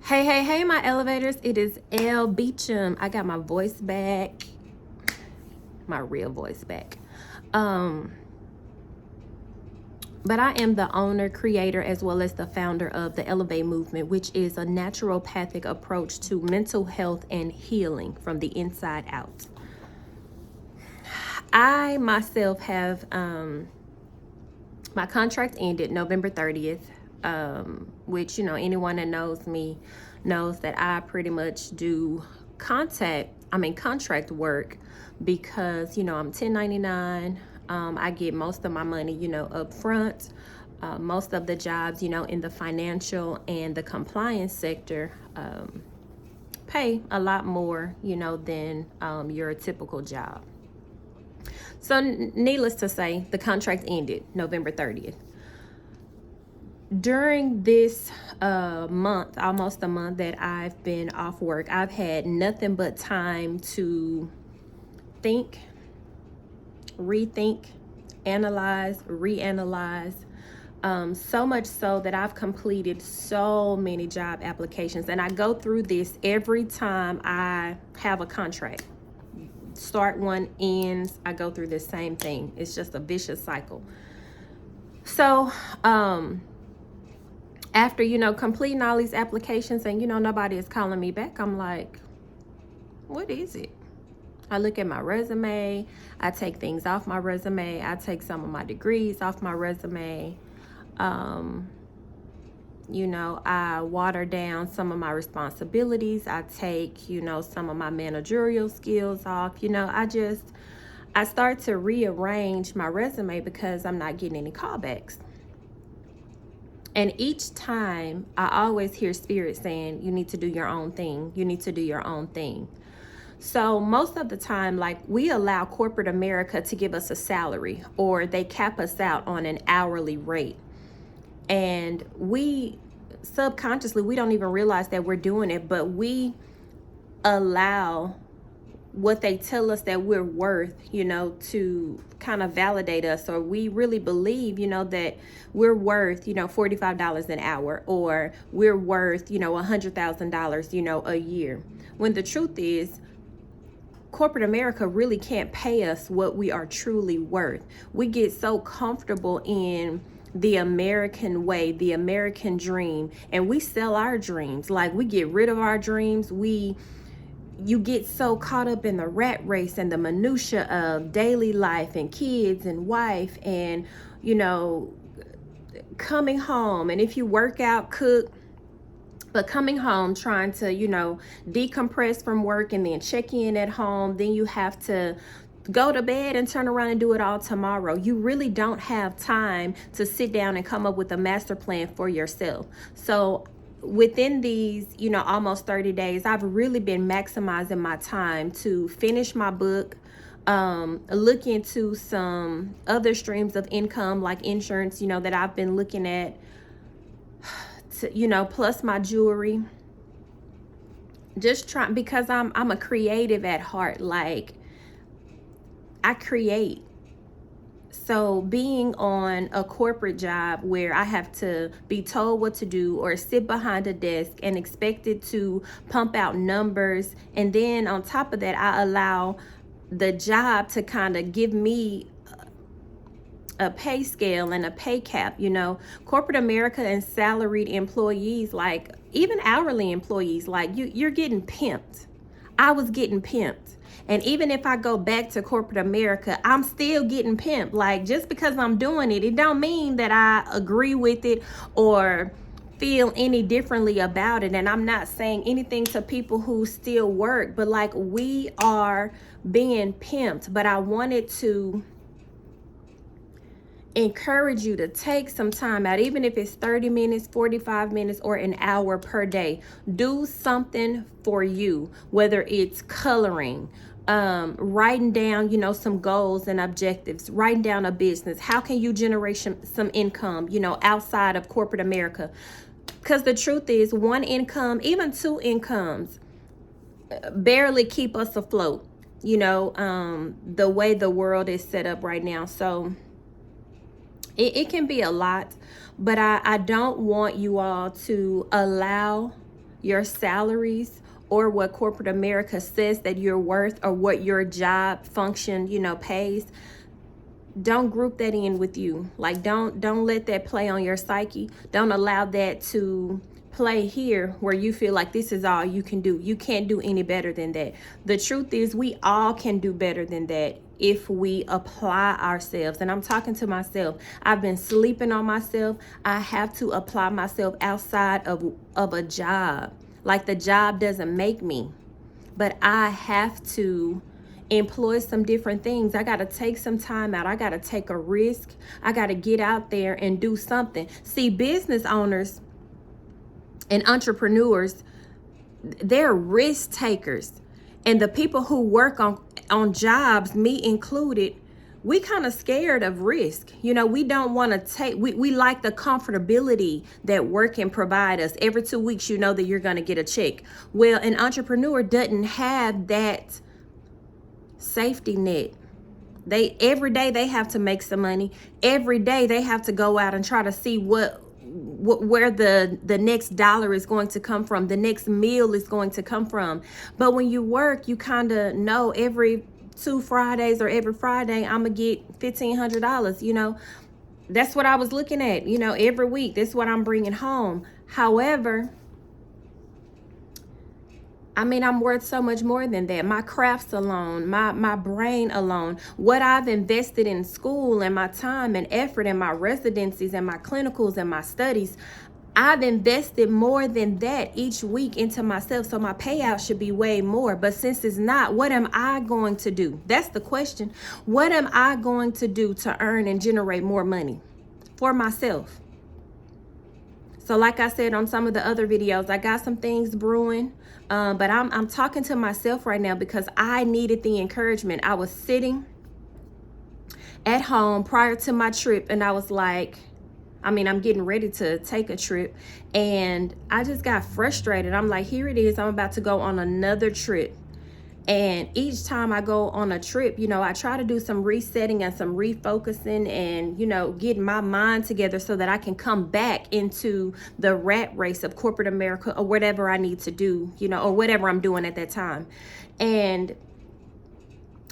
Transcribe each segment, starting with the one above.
Hey, my elevators. It is Elle Beecham. I got my voice back, my real voice back. But I am the owner, creator, as well as the founder of the Elevate Movement, which is a naturopathic approach to mental health and healing from the inside out. I myself have my contract ended November 30th, which, anyone that knows me knows that I pretty much do contract work because, I'm 1099. I get most of my money, up front. Most of the jobs, in the financial and the compliance sector pay a lot more, than your typical job. So needless to say, the contract ended November 30th. During this month, almost a month that I've been off work, I've had nothing but time to think, rethink, analyze, reanalyze. So much so that I've completed so many job applications. And I go through this every time I have a contract. Start one, ends, I go through the same thing. It's just a vicious cycle. So after completing all these applications and nobody is calling me back, I'm like, what is it? I look at my resume, I take things off my resume, I take some of my degrees off my resume. I water down some of my responsibilities. I take, some of my managerial skills off. I start to rearrange my resume because I'm not getting any callbacks. And each time I always hear Spirit saying, you need to do your own thing. You need to do your own thing. So most of the time, we allow corporate America to give us a salary, or they cap us out on an hourly rate. And we subconsciously, we don't even realize that we're doing it, but we allow what they tell us that we're worth, to kind of validate us, or we really believe, that we're worth, $45 an hour, or we're worth, $100,000, a year. When the truth is, corporate America really can't pay us what we are truly worth. We get so comfortable in the American way, the American dream, and we sell our dreams. We get rid of our dreams. You get so caught up in the rat race and the minutia of daily life and kids and wife and, coming home. And if you work out, cook, but coming home, trying to, decompress from work and then check in at home, then you have to go to bed and turn around and do it all tomorrow. You really don't have time to sit down and come up with a master plan for yourself. So within these, almost 30 days, I've really been maximizing my time to finish my book, look into some other streams of income like insurance, that I've been looking at, plus my jewelry. Just trying, because I'm a creative at heart. I create. So being on a corporate job where I have to be told what to do or sit behind a desk and expected to pump out numbers, and then on top of that, I allow the job to kind of give me a pay scale and a pay cap. Corporate America and salaried employees, even hourly employees, you're getting pimped. I was getting pimped. And even if I go back to corporate America, I'm still getting pimped. Just because I'm doing it, it don't mean that I agree with it or feel any differently about it. And I'm not saying anything to people who still work, but we are being pimped. But I wanted to encourage you to take some time out, even if it's 30 minutes, 45 minutes, or an hour per day. Do something for you, whether it's coloring, writing down, some goals and objectives, writing down a business. How can you generate some income, outside of corporate America? Because the truth is, one income, even two incomes, barely keep us afloat, the way the world is set up right now. So it can be a lot, but I don't want you all to allow your salaries or what corporate America says that you're worth or what your job function, pays, don't group that in with you. Like, don't let that play on your psyche. Don't allow that to play here where you feel like this is all you can do. You can't do any better than that. The truth is, we all can do better than that if we apply ourselves. And I'm talking to myself. I've been sleeping on myself. I have to apply myself outside of a job. Like, the job doesn't make me, but I have to employ some different things. I got to take some time out. I got to take a risk. I got to get out there and do something. See, business owners and entrepreneurs, they're risk takers. And the people who work on jobs, me included, we kind of scared of risk. We don't want to take, we like the comfortability that work can provide us. Every 2 weeks, you know that you're going to get a check. Well, an entrepreneur doesn't have that safety net. Every day they have to make some money. Every day they have to go out and try to see where the next dollar is going to come from, the next meal is going to come from. But when you work, you kind of know every 2 Fridays or every Friday I'm gonna get $1,500. That's what I was looking at. Every week, that's what I'm bringing home. However, I'm worth so much more than that. My crafts alone, my brain alone, what I've invested in school and my time and effort and my residencies and my clinicals and my studies, I've invested more than that each week into myself. So my payout should be way more. But since it's not, what am I going to do? That's the question. What am I going to do to earn and generate more money for myself? So like I said on some of the other videos, I got some things brewing. But I'm talking to myself right now because I needed the encouragement. I was sitting at home prior to my trip and I was like, I'm getting ready to take a trip and I just got frustrated. I'm like, here it is. I'm about to go on another trip. And each time I go on a trip, I try to do some resetting and some refocusing and, get my mind together so that I can come back into the rat race of corporate America or whatever I need to do, or whatever I'm doing at that time. And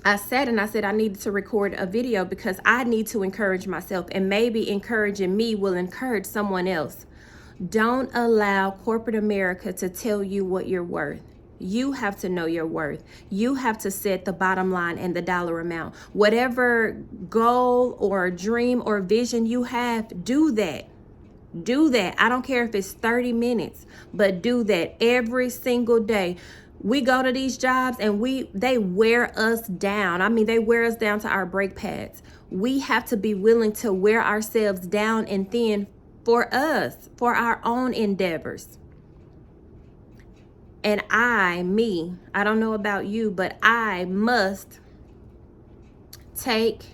I said I needed to record a video because I need to encourage myself, and maybe encouraging me will encourage someone else. Don't allow corporate America to tell you what you're worth. You have to know your worth. You have to set the bottom line and the dollar amount. Whatever goal or dream or vision you have, do that. Do that. I don't care if it's 30 minutes, but do that every single day. We go to these jobs and they wear us down. They wear us down to our brake pads. We have to be willing to wear ourselves down and thin for us, for our own endeavors. And I don't know about you, but I must take,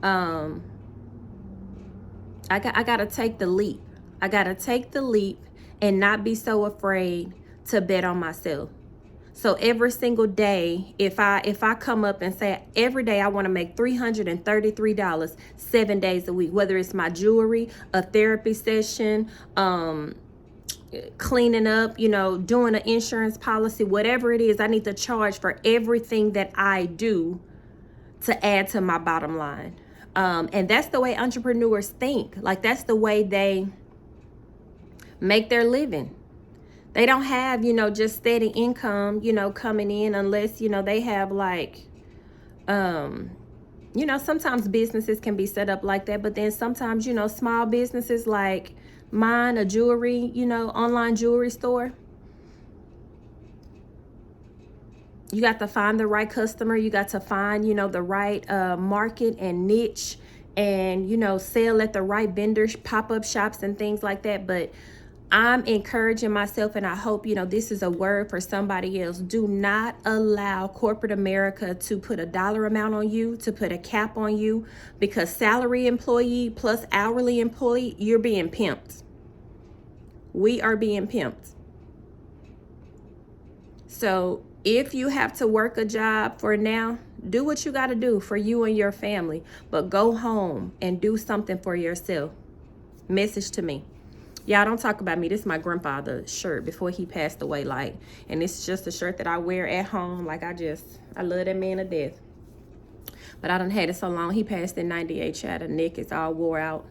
I got to take the leap. I got to take the leap and not be so afraid to bet on myself. So every single day, if I come up and say every day I want to make $333 7 days a week, whether it's my jewelry, a therapy session, cleaning up, doing an insurance policy, whatever it is, I need to charge for everything that I do to add to my bottom line. And that's the way entrepreneurs think. Like, that's the way they make their living. They don't have, just steady income, coming in unless, they have like, sometimes businesses can be set up like that. But then sometimes, small businesses like mine, a jewelry, online jewelry store. You got to find the right customer. You got to find, the right market and niche and, sell at the right vendors, pop-up shops and things like that. But I'm encouraging myself, and I hope, this is a word for somebody else. Do not allow corporate America to put a dollar amount on you, to put a cap on you, because salary employee plus hourly employee, you're being pimped. We are being pimped. So if you have to work a job for now, do what you got to do for you and your family, but go home and do something for yourself. Message to me. Y'all don't talk about me. This is my grandfather's shirt before he passed away. Like, and it's just a shirt that I wear at home. Like, I love that man to death. But I done had it so long. He passed in 98. Child, the neck is all wore out.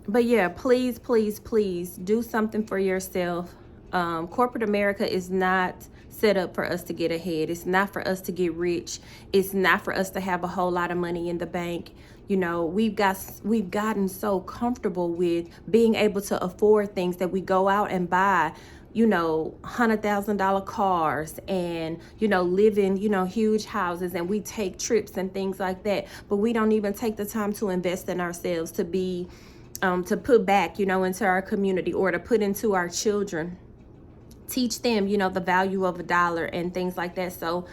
But yeah, please, please, please do something for yourself. Corporate America is not set up for us to get ahead. It's not for us to get rich. It's not for us to have a whole lot of money in the bank. You know, we've gotten so comfortable with being able to afford things that we go out and buy, you know, $100,000 cars and, you know, live in, you know, huge houses, and we take trips and things like that. But we don't even take the time to invest in ourselves, to be, to put back, you know, into our community, or to put into our children. Teach them, you know, the value of $1 and things like that. So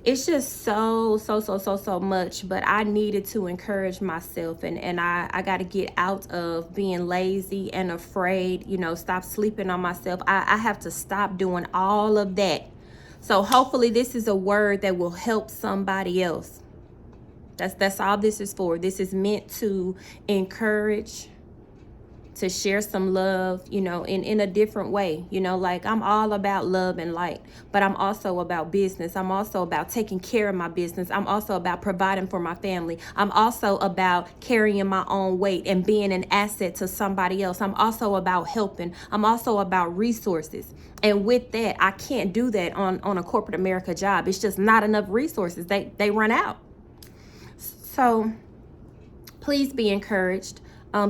it's just so much. But I needed to encourage myself, and I got to get out of being lazy and afraid, you know, stop sleeping on myself. I have to stop doing all of that. So hopefully this is a word that will help somebody else. That's all this is for. This is meant to encourage, to share some love, you know, in a different way. You know, like, I'm all about love and light, but I'm also about business. I'm also about taking care of my business. I'm also about providing for my family. I'm also about carrying my own weight and being an asset to somebody else. I'm also about helping. I'm also about resources. And with that, I can't do that on a corporate America job. It's just not enough resources. They run out. So please be encouraged.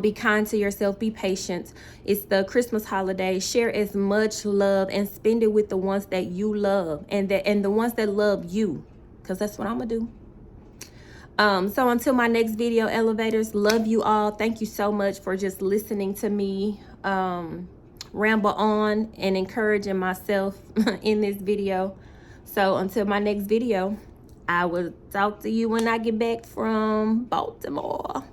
Be kind to yourself. Be patient. It's the Christmas holiday. Share as much love and spend it with the ones that you love, and the ones that love you, because that's what I'm gonna do. So until my next video, elevators, love you all. Thank you so much for just listening to me ramble on and encouraging myself in this video. So until my next video, I will talk to you when I get back from Baltimore.